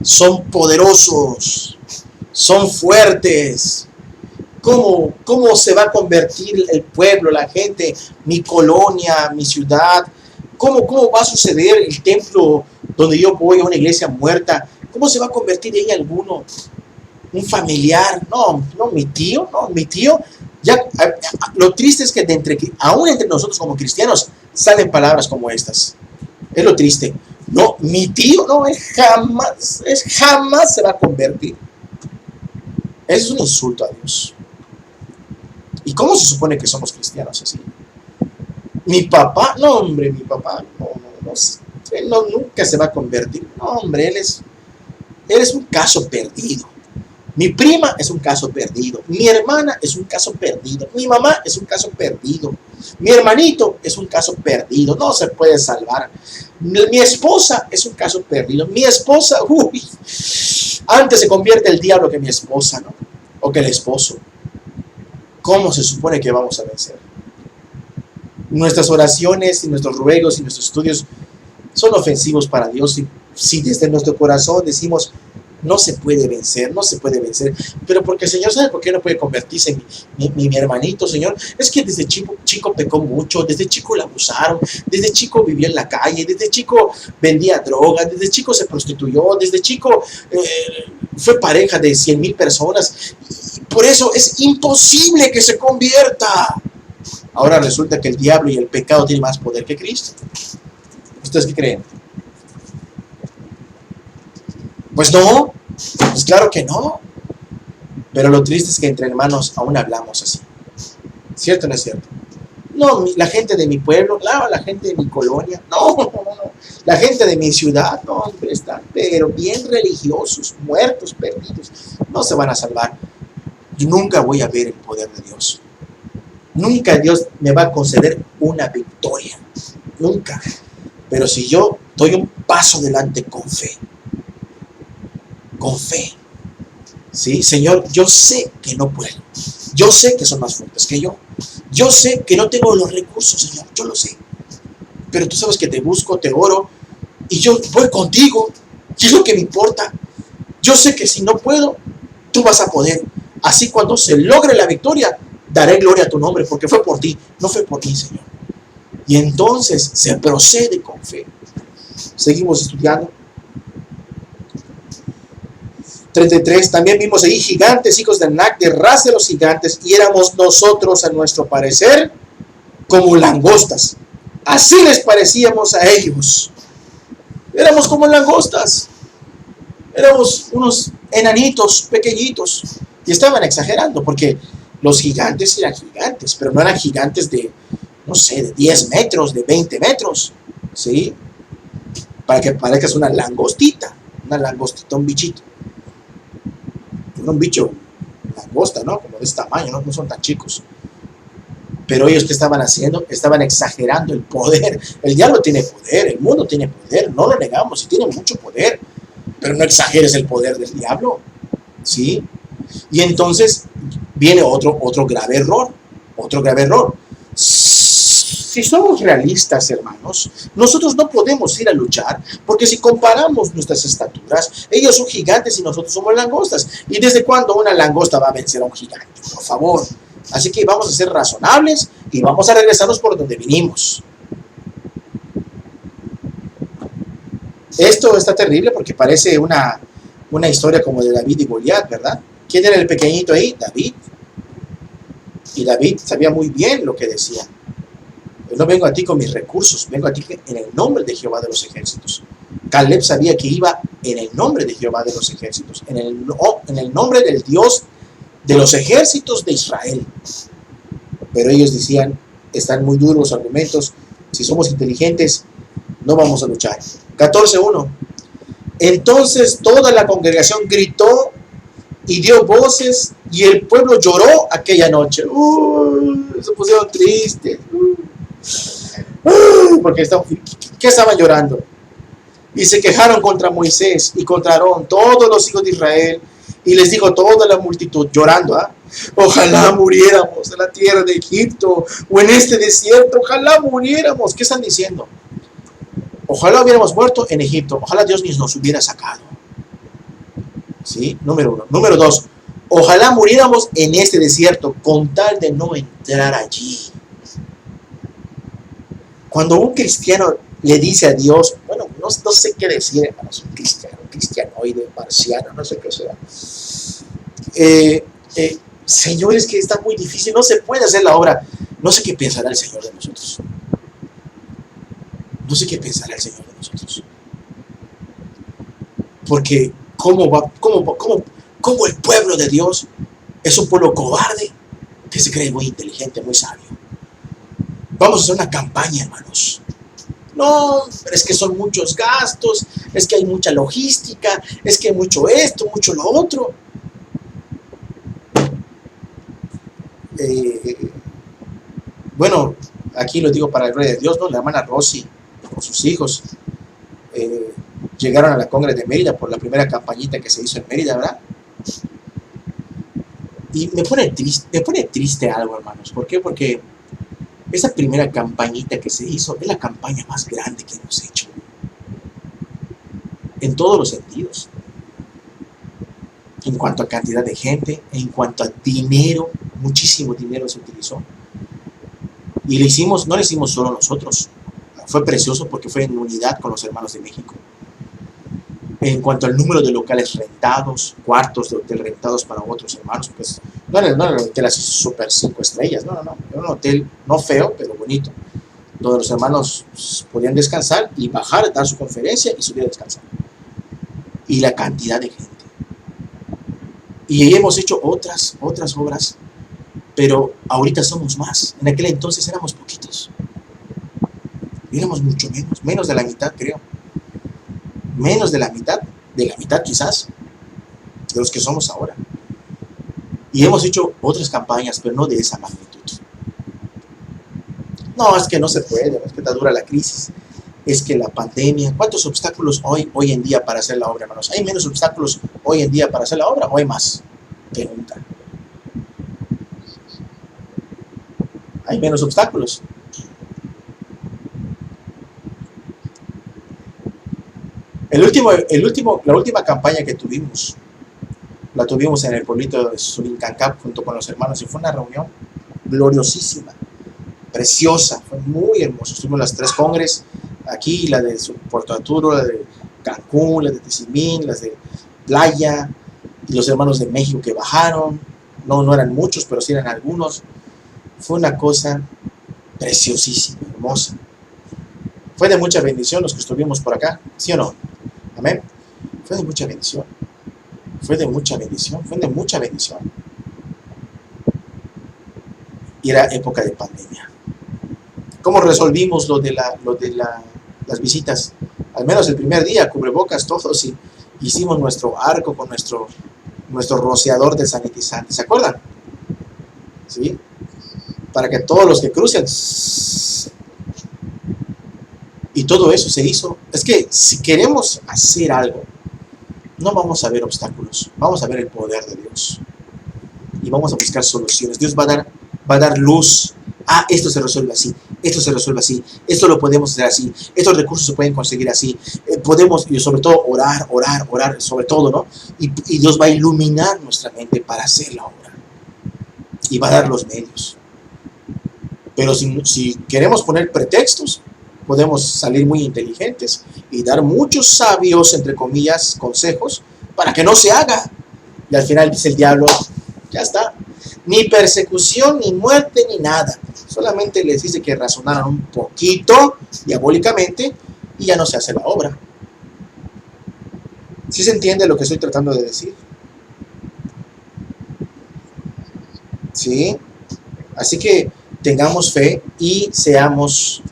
son poderosos, son fuertes. ¿Cómo se va a convertir el pueblo, la gente, mi colonia, mi ciudad? ¿Cómo va a suceder el templo donde yo voy a una iglesia muerta? ¿Cómo se va a convertir en alguno? ¿Un familiar? No, mi tío. Ya, lo triste es que aún entre nosotros como cristianos salen palabras como estas. Es lo triste. No, mi tío, no, él jamás se va a convertir. Eso es un insulto a Dios. ¿Y cómo se supone que somos cristianos así? Mi papá, no hombre, mi papá, no, nunca se va a convertir. No hombre, él es un caso perdido. Mi prima es un caso perdido. Mi hermana es un caso perdido. Mi mamá es un caso perdido. Mi hermanito es un caso perdido. No se puede salvar. Mi esposa es un caso perdido. Mi esposa, antes se convierte el diablo que mi esposa, ¿no? O que el esposo. ¿Cómo se supone que vamos a vencer? Nuestras oraciones y nuestros ruegos y nuestros estudios son ofensivos para Dios. Y si desde nuestro corazón decimos, no se puede vencer, pero porque el Señor, ¿sabe por qué no puede convertirse en mi hermanito, Señor? Es que desde chico pecó mucho, desde chico la abusaron, desde chico vivía en la calle, desde chico vendía drogas, desde chico se prostituyó, desde chico fue pareja de 100,000 personas, por eso es imposible que se convierta. Ahora resulta que el diablo y el pecado tienen más poder que Cristo. ¿Ustedes qué creen? Pues no, pues claro que no. Pero lo triste es que entre hermanos aún hablamos así. ¿Cierto o no es cierto? No, la gente de mi pueblo, claro, la gente de mi colonia, no. La gente de mi ciudad, no, hombre, están pero bien religiosos, muertos, perdidos. No se van a salvar. Yo nunca voy a ver el poder de Dios. Nunca Dios me va a conceder una victoria. Nunca. Pero si yo doy un paso adelante con fe, ¿sí? Señor, yo sé que no puedo. Yo sé que son más fuertes que yo. Yo sé que no tengo los recursos, Señor. Yo lo sé. Pero tú sabes que te busco, te oro, y yo voy contigo. ¿Qué es lo que me importa? Yo sé que si no puedo, tú vas a poder. Así cuando se logre la victoria, daré gloria a tu nombre, porque fue por ti, no fue por mí, Señor. Y entonces se procede con fe. Seguimos estudiando. 33, también vimos ahí gigantes, hijos de Anac, de raza de los gigantes, y éramos nosotros, a nuestro parecer, como langostas. Así les parecíamos a ellos. Éramos como langostas. Éramos unos enanitos pequeñitos. Y estaban exagerando, porque los gigantes eran gigantes, pero no eran gigantes de, no sé, de 10 metros, de 20 metros. ¿Sí? Para que parezcas una langostita, un bichito. Un bicho langosta, ¿no? Como de este tamaño, ¿no? No son tan chicos. Pero ellos, ¿qué estaban haciendo? Estaban exagerando el poder. El diablo tiene poder, el mundo tiene poder, no lo negamos, y tiene mucho poder. Pero no exageres el poder del diablo, ¿sí? Y entonces viene otro grave error. Si somos realistas, hermanos, nosotros no podemos ir a luchar, porque si comparamos nuestras estaturas, ellos son gigantes y nosotros somos langostas. ¿Y desde cuándo una langosta va a vencer a un gigante? Por favor. Así que vamos a ser razonables y vamos a regresarnos por donde vinimos. Esto está terrible porque parece una historia como de David y Goliat, ¿verdad? ¿Quién era el pequeñito ahí? David. Y David sabía muy bien lo que decía. Yo no vengo a ti con mis recursos, vengo a ti en el nombre de Jehová de los ejércitos. Caleb sabía que iba en el nombre de Jehová de los ejércitos, en el nombre del Dios de los ejércitos de Israel. Pero ellos decían, están muy duros los argumentos, si somos inteligentes, no vamos a luchar. 14:1. Entonces toda la congregación gritó y dio voces, y el pueblo lloró aquella noche. Se pusieron tristes. Porque ¿qué estaban llorando? Y se quejaron contra Moisés y contra Aarón, todos los hijos de Israel, y les dijo toda la multitud, llorando, ojalá muriéramos en la tierra de Egipto, o en este desierto, ojalá muriéramos. ¿Qué están diciendo? Ojalá hubiéramos muerto en Egipto, ojalá Dios ni nos hubiera sacado. ¿Sí? Número 1. Número 2, ojalá muriéramos en este desierto, con tal de no entrar allí. Cuando un cristiano le dice a Dios, bueno, no sé qué decir, hermanos, un cristianoide, marciano, no sé qué sea. Señor, es que está muy difícil, no se puede hacer la obra. No sé qué pensará el Señor de nosotros. No sé qué pensará el Señor de nosotros. Porque ¿cómo el pueblo de Dios es un pueblo cobarde que se cree muy inteligente, muy sabio? Vamos a hacer una campaña, hermanos. No, pero es que son muchos gastos, es que hay mucha logística, es que hay mucho esto, mucho lo otro. Bueno, aquí lo digo para el Rey de Dios, ¿no? La hermana Rosy con sus hijos llegaron a la Congre de Mérida por la primera campañita que se hizo en Mérida, ¿verdad? Y me pone triste algo, hermanos. ¿Por qué? Porque esa primera campañita que se hizo es la campaña más grande que hemos hecho. En todos los sentidos. En cuanto a cantidad de gente, en cuanto a dinero, muchísimo dinero se utilizó. Y no lo hicimos solo nosotros. Fue precioso porque fue en unidad con los hermanos de México. En cuanto al número de locales rentados, cuartos de hotel rentados para otros hermanos, pues no era el hotel así super 5 estrellas, no, era un hotel no feo, pero bonito, donde los hermanos podían descansar y bajar, dar su conferencia y subir a descansar. Y la cantidad de gente. Y hemos hecho otras obras, pero ahorita somos más. En aquel entonces éramos poquitos. Éramos mucho menos de la mitad, creo. Menos de la mitad quizás, de los que somos ahora. Y hemos hecho otras campañas, pero no de esa magnitud. No, es que no se puede, es que está dura la crisis, es que la pandemia. ¿Cuántos obstáculos hoy en día para hacer la obra, hermanos? ¿Hay menos obstáculos hoy en día para hacer la obra o hay más que nunca? Hay menos obstáculos. La última campaña que tuvimos, la tuvimos en el pueblito de Surincancap junto con los hermanos y fue una reunión gloriosísima, preciosa, fue muy hermoso. Estuvimos las 3 congres, aquí la de Puerto Arturo, la de Cancún, la de Tizimín, las de Playa, y los hermanos de México que bajaron, no eran muchos, pero sí eran algunos. Fue una cosa preciosísima, hermosa. Fue de mucha bendición los que estuvimos por acá, ¿sí o no? Amén. Fue de mucha bendición. Fue de mucha bendición. Y era época de pandemia. ¿Cómo resolvimos lo de las visitas? Al menos el primer día, cubrebocas todos, y hicimos nuestro arco con nuestro rociador de sanitizante. ¿Se acuerdan? ¿Sí? Para que todos los que crucen. Y todo eso se hizo. Es que si queremos hacer algo, no vamos a ver obstáculos, vamos a ver el poder de Dios. Y vamos a buscar soluciones. Dios va a dar luz. Esto se resuelve así, esto se resuelve así, esto lo podemos hacer así, estos recursos se pueden conseguir así. Podemos, y sobre todo, orar, sobre todo, ¿no? Y Dios va a iluminar nuestra mente para hacer la obra. Y va a dar los medios. Pero si queremos poner pretextos, podemos salir muy inteligentes y dar muchos sabios, entre comillas, consejos para que no se haga. Y al final dice el diablo, ya está, ni persecución, ni muerte, ni nada. Solamente les dice que razonaron un poquito diabólicamente y ya no se hace la obra. ¿Sí se entiende lo que estoy tratando de decir? ¿Sí? Así que tengamos fe y seamos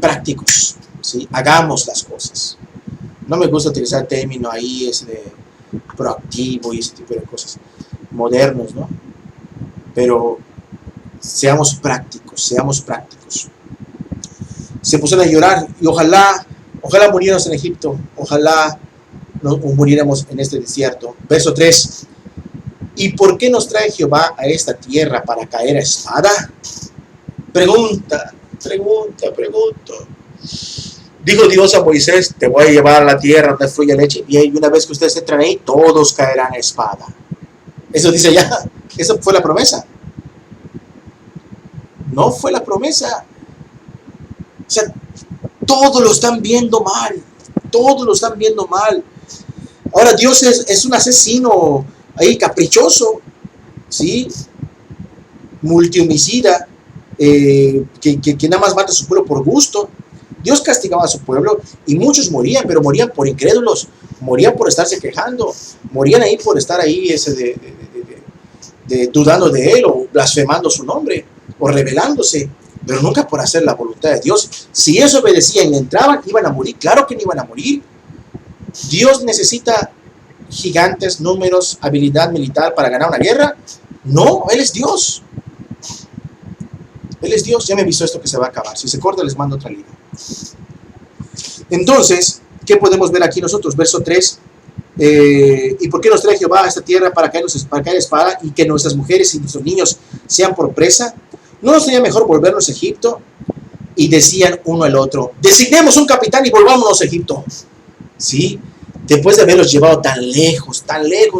prácticos, ¿sí? Hagamos las cosas. No me gusta utilizar el término ahí ese de proactivo y ese tipo de cosas modernos, ¿no? Pero seamos prácticos, seamos prácticos. Se pusieron a llorar y ojalá muriéramos en Egipto, ojalá no muriéramos en este desierto. Verso 3. ¿Y por qué nos trae Jehová a esta tierra para caer a espada? Pregunta. Dijo Dios a Moisés, te voy a llevar a la tierra donde fluye leche y miel, y una vez que ustedes entran ahí, todos caerán a espada. Eso dice ya, eso fue la promesa. No fue la promesa. O sea, todos lo están viendo mal. Todos lo están viendo mal. Ahora Dios es un asesino ahí caprichoso, ¿sí? Multihomicida, que nada más mata a su pueblo por gusto. Dios castigaba a su pueblo y muchos morían, pero morían por incrédulos, morían por estarse quejando, morían ahí por estar ahí dudando de él o blasfemando su nombre o rebelándose, pero nunca por hacer la voluntad de Dios. Si eso obedecían y entraban, iban a morir. Claro que no iban a morir. Dios necesita gigantes, números, habilidad militar para ganar una guerra. No, Él es Dios. Él es Dios. Ya me avisó esto que se va a acabar. Si se corta, les mando otra línea. Entonces, ¿qué podemos ver aquí nosotros? Verso 3. ¿Y por qué nos trae Jehová a esta tierra para caer espada y que nuestras mujeres y nuestros niños sean por presa? ¿No nos sería mejor volvernos a Egipto? Y decían uno al otro, designemos un capitán y volvámonos a Egipto. ¿Sí? Después de haberlos llevado tan lejos,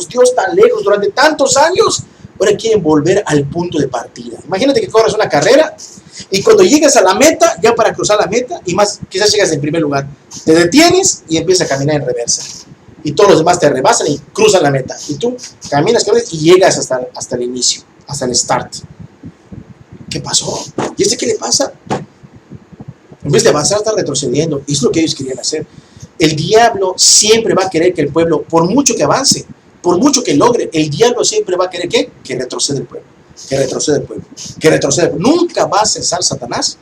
Dios tan lejos durante tantos años, ahora quieren volver al punto de partida. Imagínate que corres una carrera y cuando llegas a la meta, ya para cruzar la meta, y más, quizás llegas en primer lugar, te detienes y empiezas a caminar en reversa. Y todos los demás te rebasan y cruzan la meta. Y tú caminas y llegas hasta el inicio, hasta el start. ¿Qué pasó? ¿Y qué le pasa? En vez de avanzar, está retrocediendo. Y es lo que ellos querían hacer. El diablo siempre va a querer que el pueblo, por mucho que avance, por mucho que logre, el diablo siempre va a querer que retroceda el pueblo. Que retroceda el pueblo. Que retroceda el pueblo. Nunca va a cesar Satanás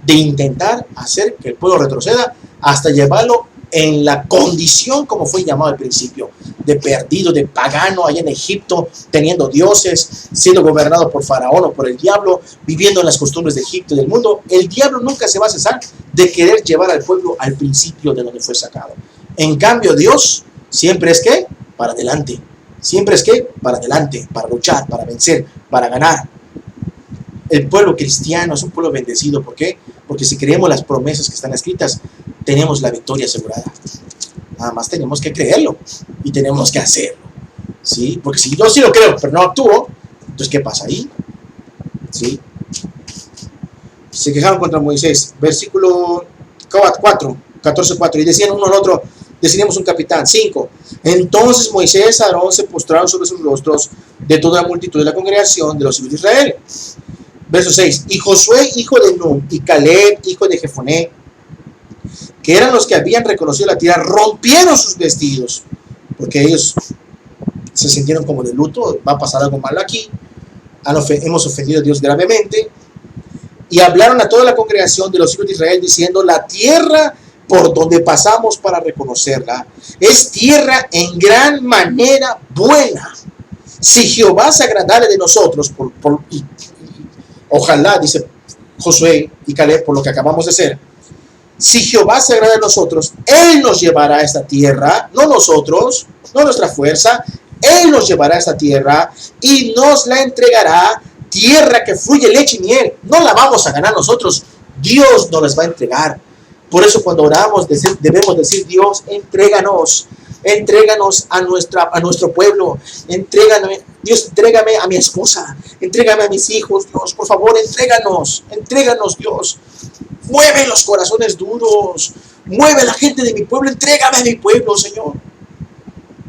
de intentar hacer que el pueblo retroceda hasta llevarlo en la condición como fue llamado al principio, de perdido, de pagano allá en Egipto, teniendo dioses, siendo gobernado por Faraón o por el diablo, viviendo en las costumbres de Egipto y del mundo. El diablo nunca se va a cesar de querer llevar al pueblo al principio de donde fue sacado. En cambio, Dios siempre es que para adelante, siempre es que para adelante, para luchar, para vencer, para ganar. El pueblo cristiano es un pueblo bendecido. ¿Por qué? Porque si creemos las promesas que están escritas, tenemos la victoria asegurada. Nada más tenemos que creerlo y tenemos que hacerlo, ¿sí? Porque si yo sí lo creo, pero no actúo, entonces ¿qué pasa ahí? ¿Sí? Se quejaron contra Moisés. Versículo 4, 14:4. Y decían uno al otro, decidimos un capitán. 5. Entonces Moisés y Aarón se postraron sobre sus rostros de toda la multitud de la congregación de los hijos de Israel. Verso 6. Y Josué, hijo de Nun, y Caleb, hijo de Jefoné, que eran los que habían reconocido la tierra, rompieron sus vestidos, porque ellos se sintieron como de luto. Va a pasar algo malo aquí. Hemos ofendido a Dios gravemente. Y hablaron a toda la congregación de los hijos de Israel diciendo, la tierra por donde pasamos para reconocerla es tierra en gran manera buena. Si Jehová se agradare de nosotros, ojalá, dice Josué y Caleb, por lo que acabamos de hacer, si Jehová se agrada de nosotros, Él nos llevará a esta tierra, no nosotros, no nuestra fuerza, Él nos llevará a esta tierra y nos la entregará, tierra que fluye leche y miel. No la vamos a ganar nosotros, Dios nos las va a entregar. Por eso cuando oramos debemos decir, Dios, entréganos a nuestro pueblo, Dios, entrégame a mi esposa, entrégame a mis hijos, Dios, por favor, entréganos, Dios. Mueve los corazones duros, mueve a la gente de mi pueblo, entrégame a mi pueblo, Señor.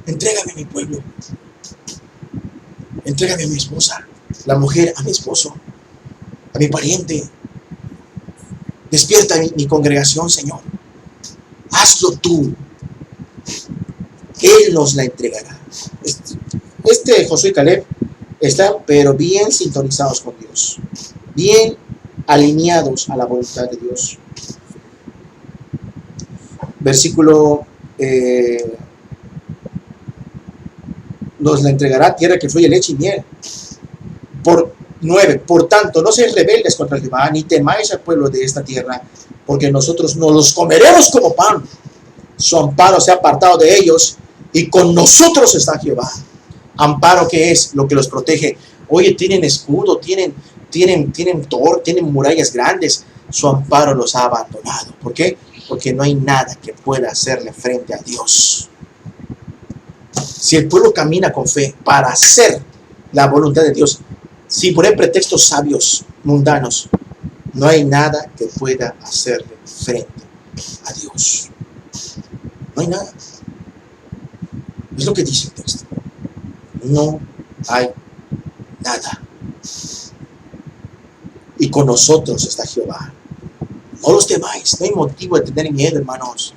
Entrégame a mi pueblo. Entrégame a mi esposa, la mujer a mi esposo, a mi pariente. Despierta mi congregación, Señor. hazlo tú. Él nos la entregará. Josué y Caleb están pero bien sintonizados con Dios, bien alineados a la voluntad de Dios. Versículo nos la entregará tierra que fluye leche y miel. 9. Por tanto, no seáis rebeldes contra Jehová, ni temáis al pueblo de esta tierra, porque nosotros no los comeremos como pan. Su amparo se ha apartado de ellos, y con nosotros está Jehová. Amparo, que es lo que los protege. Oye, tienen escudo, tienen murallas grandes. Su amparo los ha abandonado. ¿Por qué? Porque no hay nada que pueda hacerle frente a Dios. Si el pueblo camina con fe para hacer la voluntad de Dios, sin poner pretextos sabios, mundanos, no hay nada que pueda hacerle frente a Dios. No hay nada. Es lo que dice el texto. No hay nada. Y con nosotros está Jehová. No los temáis. No hay motivo de tener miedo, hermanos.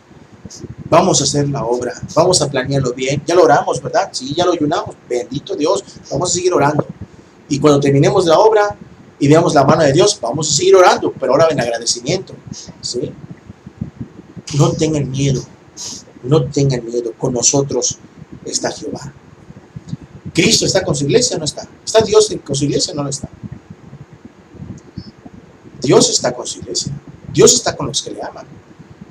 Vamos a hacer la obra. Vamos a planearlo bien. Ya lo oramos, ¿verdad? Sí, ya lo ayunamos. Bendito Dios. Vamos a seguir orando. Y cuando terminemos la obra y veamos la mano de Dios, vamos a seguir orando. Pero ahora en agradecimiento. ¿Sí? No tengan miedo. No tengan miedo. Con nosotros está Jehová. ¿Cristo está con su iglesia o no está? ¿Está Dios con su iglesia o no lo está? Dios está con su iglesia. Dios está con los que le aman.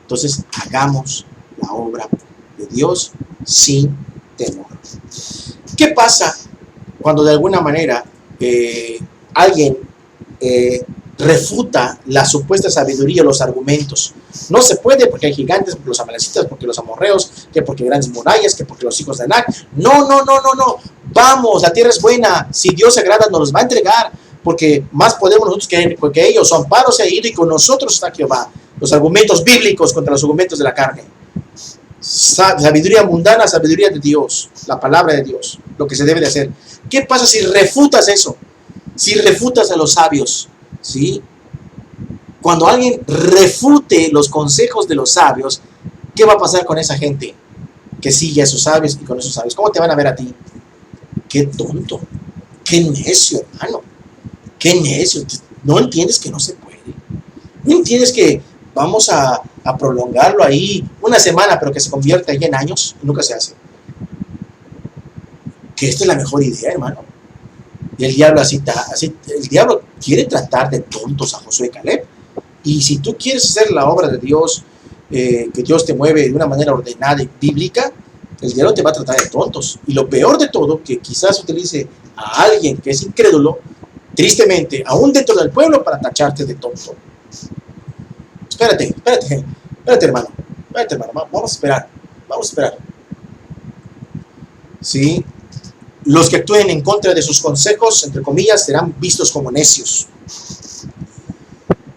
Entonces, hagamos la obra de Dios sin temor. ¿Qué pasa cuando de alguna manera alguien refuta la supuesta sabiduría o los argumentos? No se puede porque hay gigantes, porque los amalecitas, porque los amorreos, que porque grandes murallas, que porque los hijos de Anac. No. Vamos, la tierra es buena. Si Dios se agrada, nos los va a entregar, porque más podemos nosotros que ellos. Su amparo se ha ido y con nosotros está Jehová. Los argumentos bíblicos contra los argumentos de la carne. Sabiduría mundana, sabiduría de Dios, la palabra de Dios, lo que se debe de hacer. ¿Qué pasa si refutas eso? Si refutas a los sabios, ¿sí? Cuando alguien refute los consejos de los sabios, ¿qué va a pasar con esa gente que sigue a sus sabios y con esos sabios? ¿Cómo te van a ver a ti? ¡Qué tonto! ¡Qué necio, hermano! ¡Qué necio! ¿No entiendes que no se puede? ¿No entiendes que vamos a prolongarlo ahí una semana, pero que se convierta ahí en años y nunca se hace? Que esta es la mejor idea, hermano. Y el diablo el diablo quiere tratar de tontos a Josué y Caleb. Y si tú quieres hacer la obra de Dios, que Dios te mueve de una manera ordenada y bíblica, el diablo te va a tratar de tontos. Y lo peor de todo, que quizás utilice a alguien que es incrédulo, tristemente, aún dentro del pueblo, para tacharte de tonto. Espérate, hermano. Vamos a esperar. ¿Sí? Los que actúen en contra de sus consejos, entre comillas, serán vistos como necios.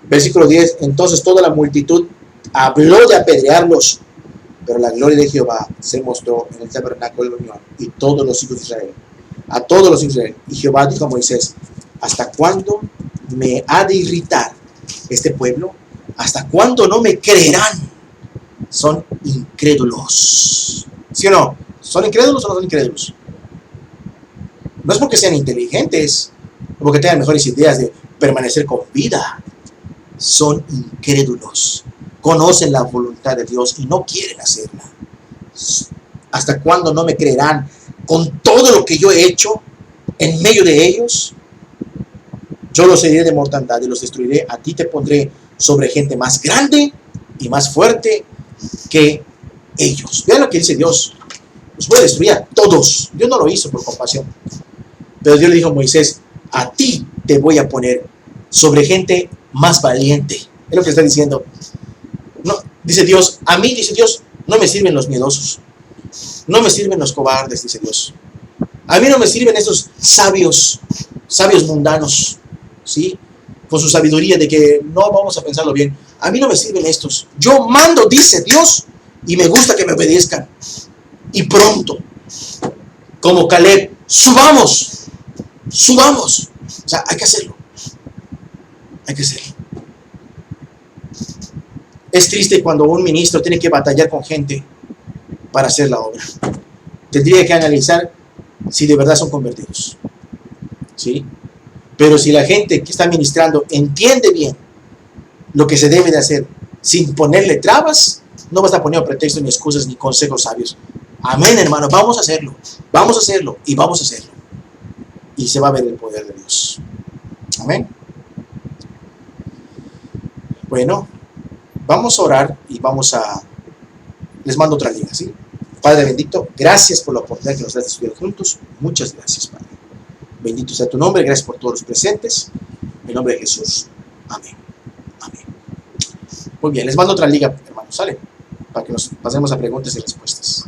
Versículo 10. Entonces toda la multitud habló de apedrearlos, pero la gloria de Jehová se mostró en el tabernáculo de la reunión y todos los hijos de Israel. A todos los hijos de Israel. Y Jehová dijo a Moisés: ¿hasta cuándo me ha de irritar este pueblo? ¿Hasta cuándo no me creerán? Son incrédulos. ¿Sí o no? ¿Son incrédulos o no son incrédulos? No es porque sean inteligentes, o porque tengan mejores ideas de permanecer con vida. Son incrédulos. Conocen la voluntad de Dios y no quieren hacerla. ¿Hasta cuándo no me creerán con todo lo que yo he hecho en medio de ellos? Yo los heriré de mortandad y los destruiré. A ti te pondré sobre gente más grande y más fuerte que ellos. Vean lo que dice Dios. Los voy a destruir a todos. Dios no lo hizo por compasión. Pero Dios le dijo a Moisés: a ti te voy a poner sobre gente más valiente. Es lo que está diciendo. No, dice Dios, a mí, dice Dios, no me sirven los miedosos. No me sirven los cobardes, dice Dios. A mí no me sirven esos sabios mundanos, ¿sí? Con su sabiduría de que no vamos a pensarlo bien. A mí no me sirven estos. Yo mando, dice Dios, y me gusta que me obedezcan. Y pronto, como Caleb, subamos. O sea, hay que hacerlo. Es triste cuando un ministro tiene que batallar con gente para hacer la obra. Tendría que analizar si de verdad son convertidos. ¿Sí? Pero si la gente que está ministrando entiende bien lo que se debe de hacer sin ponerle trabas, no vas a poner pretextos ni excusas ni consejos sabios. Amén, hermano, vamos a hacerlo y vamos a hacerlo. Y se va a ver el poder de Dios. Amén. Bueno, vamos a orar y les mando otra liga, ¿sí? Padre bendito, gracias por la oportunidad que nos das de estudiar juntos. Muchas gracias, Padre. Bendito sea tu nombre, gracias por todos los presentes. En el nombre de Jesús. Amén. Amén. Muy bien, les mando otra liga, hermanos, ¿sale? Para que nos pasemos a preguntas y respuestas.